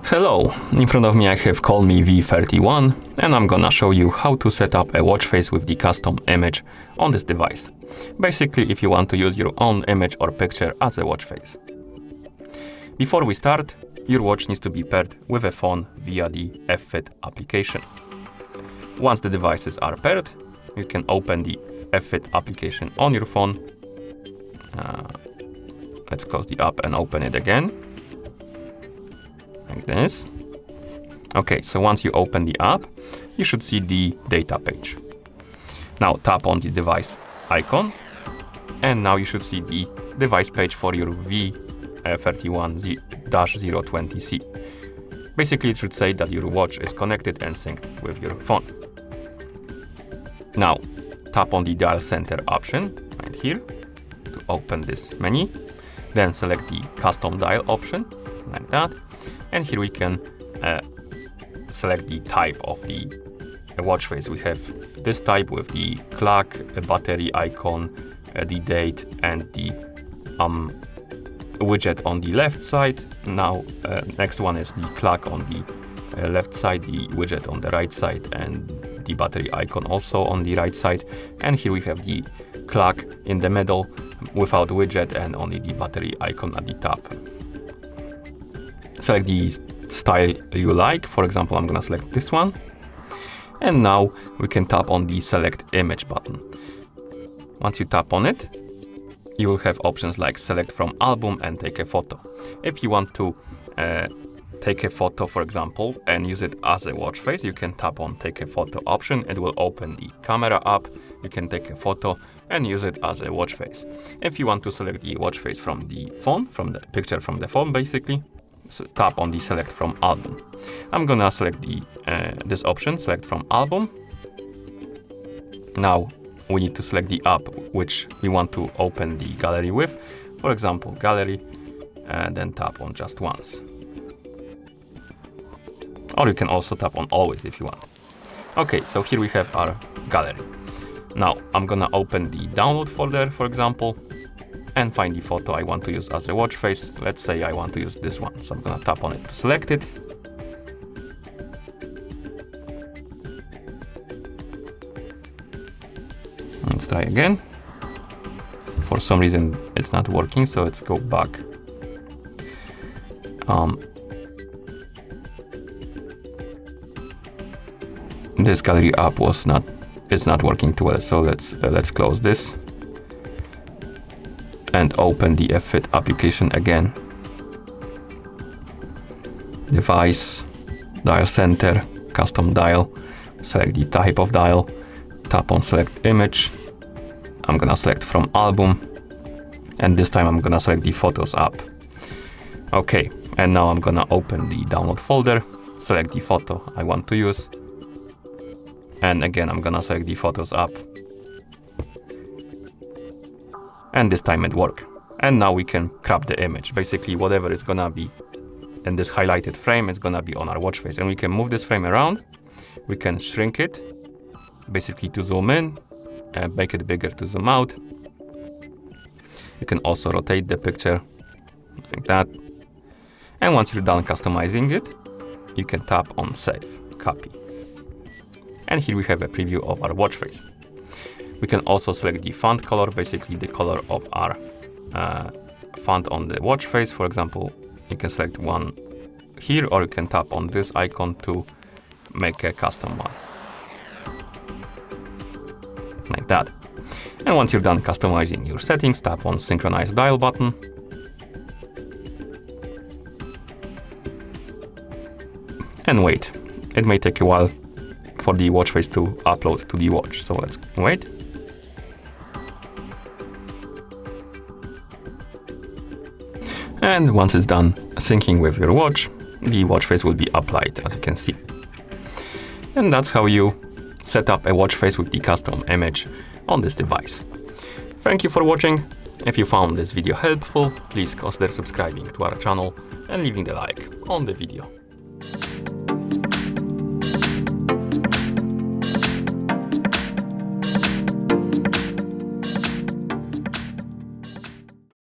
Hello, in front of me I have COLMI V31 and I'm gonna show you how to set up a watch face with the custom image on this device. Basically, if you want to use your own image or picture as a watch face. Before we start, your watch needs to be paired with a phone via the F-Fit application. Once the devices are paired, you can open the F-Fit application on your phone. Let's close the app and open it again. Like this. Okay, so once you open the app, you should see the data page. Now tap on the device icon, and now you should see the device page for your V31-020C. Basically, it should say that your watch is connected and synced with your phone. Now tap on the dial center option right here to open this menu. Then select the custom dial option like that. And here we can select the type of the watch face. We have this type with the clock, a battery icon, the date, and the widget on the left side. Now, next one is the clock on the left side, the widget on the right side, and the battery icon also on the right side. And here we have the clock in the middle without widget and only the battery icon at the top. Select the style you like. For example, I'm gonna select this one. And now we can tap on the select image button. Once you tap on it, you will have options like select from album and take a photo. If you want to take a photo, for example, and use it as a watch face, you can tap on take a photo option. It will open the camera app. You can take a photo and use it as a watch face. If you want to select the watch face from the phone, from the picture from the phone, basically, so tap on the select from album. I'm gonna select the this option, select from album. Now we need to select the app which we want to open the gallery with. For example, gallery, and then tap on just once. Or you can also tap on always if you want. Okay, so here we have our gallery. Now I'm gonna open the download folder, for example, and find the photo I want to use as a watch face. Let's say I want to use this one. So I'm gonna tap on it to select it. Let's try again. For some reason it's not working, so let's go back. This gallery app it's not working too well, so let's close this and open the F-Fit application again. Device, dial center, custom dial, select the type of dial, tap on select image. I'm gonna select from album, and this time I'm gonna select the Photos app. Okay, and now I'm gonna open the download folder, select the photo I want to use, and again I'm gonna select the Photos app. And this time it worked. And now we can crop the image. Basically, whatever is gonna be in this highlighted frame is gonna be on our watch face. And we can move this frame around. We can shrink it, basically to zoom in, and make it bigger to zoom out. You can also rotate the picture like that. And once you're done customizing it, you can tap on Save, Copy. And here we have a preview of our watch face. We can also select the font color, basically the color of our font on the watch face. For example, you can select one here, or you can tap on this icon to make a custom one. Like that. And once you're done customizing your settings, tap on Synchronize Dial button. And wait. It may take a while for the watch face to upload to the watch, so let's wait. And once it's done syncing with your watch, the watch face will be applied, as you can see. And that's how you set up a watch face with the custom image on this device. Thank you for watching. If you found this video helpful, please consider subscribing to our channel and leaving a like on the video.